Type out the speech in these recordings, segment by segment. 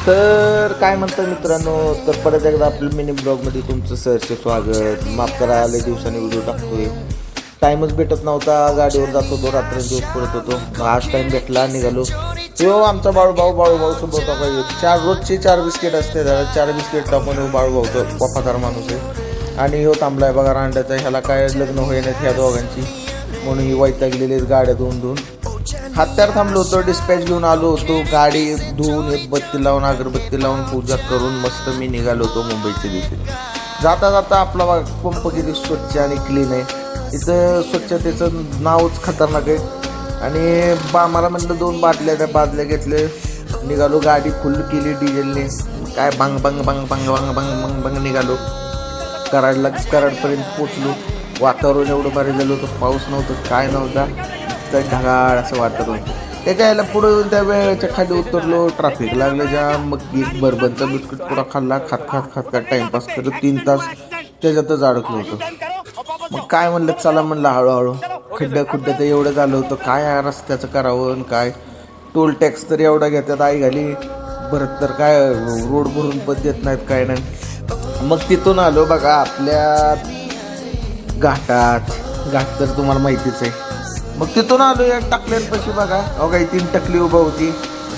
तर काय म्हणतं मित्रांनो, तर परत एकदा आपल्या मिनी ब्लॉगमध्ये तुमचं सहर्ष स्वागत. माफ करा, आले दिवसांनी व्हिडिओ टाकतोय. टाईमच भेटत नव्हता, गाडीवर जात होतो, रात्रंदिवस पडत होतो. मग आज टाईम भेटला, निघालो. यो आमचा बाळूभाऊ सोबत होता. रोजचे 4 बिस्किट असते, जरा 4 बिस्किट टाकून बाळूभाऊचं वफादार माणूस आहे. आणि ह्यो थांबलाय बघा रांड्याचा. ह्याला काय लग्न होईनात ह्या दोघांची, म्हणून ही वैतागलेली गाड्या धुवून हात्यार थांबलो होतो. डिस्पॅच घेऊन आलो होतो. गाडी धुवून एक बत्ती लावून अगरबत्ती लावून पूजा करून मस्त मी निघालो होतो मुंबईच्या दिवशी. जाता जाता आपला पंप किती स्वच्छ आणि क्लीन आहे. इथं स्वच्छतेचं नावच खतरनाक आहे. आणि मला म्हटलं 2 बाटल्या त्या बादल्या घेतले, निघालो. गाडी फुल केली डिझेलने. काय बंग बंग बंग बंग बंग बंग बंग बंग निघालो. कराडपर्यंत पोचलो. वातावरण एवढं भारी झालं होतं, पाऊस नव्हतं, काय नव्हता, तर ढगाळ असं वाटत होतं. त्याच्या यायला पुढे येऊन त्या वेळेच्या खाली उतरलो. ट्रॅफिक लागलं जाम. मग एक बरबनचा बिस्किट पुढा खाल्ला. खात टाइमपास करत 3 तास त्याच्यातच अडकलो होतो. मग काय म्हणलं, चला म्हणलं हळूहळू. खड्ड्या तर एवढं झालं होतं, काय रस्त्याचं करावं. काय टोल टॅक्स तर एवढा घेतात आई घाली, भरत तर काय रोड भरून पण देत नाहीत, काय नाही. मग तिथून आलो बघा आपल्या घाट तर तुम्हाला माहितीच आहे. मग तिथून आलो या टाकल्यांपाशी बघा. अहो काही 3 टकली उभा होती.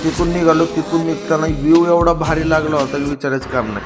तिथून निघालो. तिथून निघताना व्ह्यू एवढा भारी लागला होता की विचारायचं काम नाही.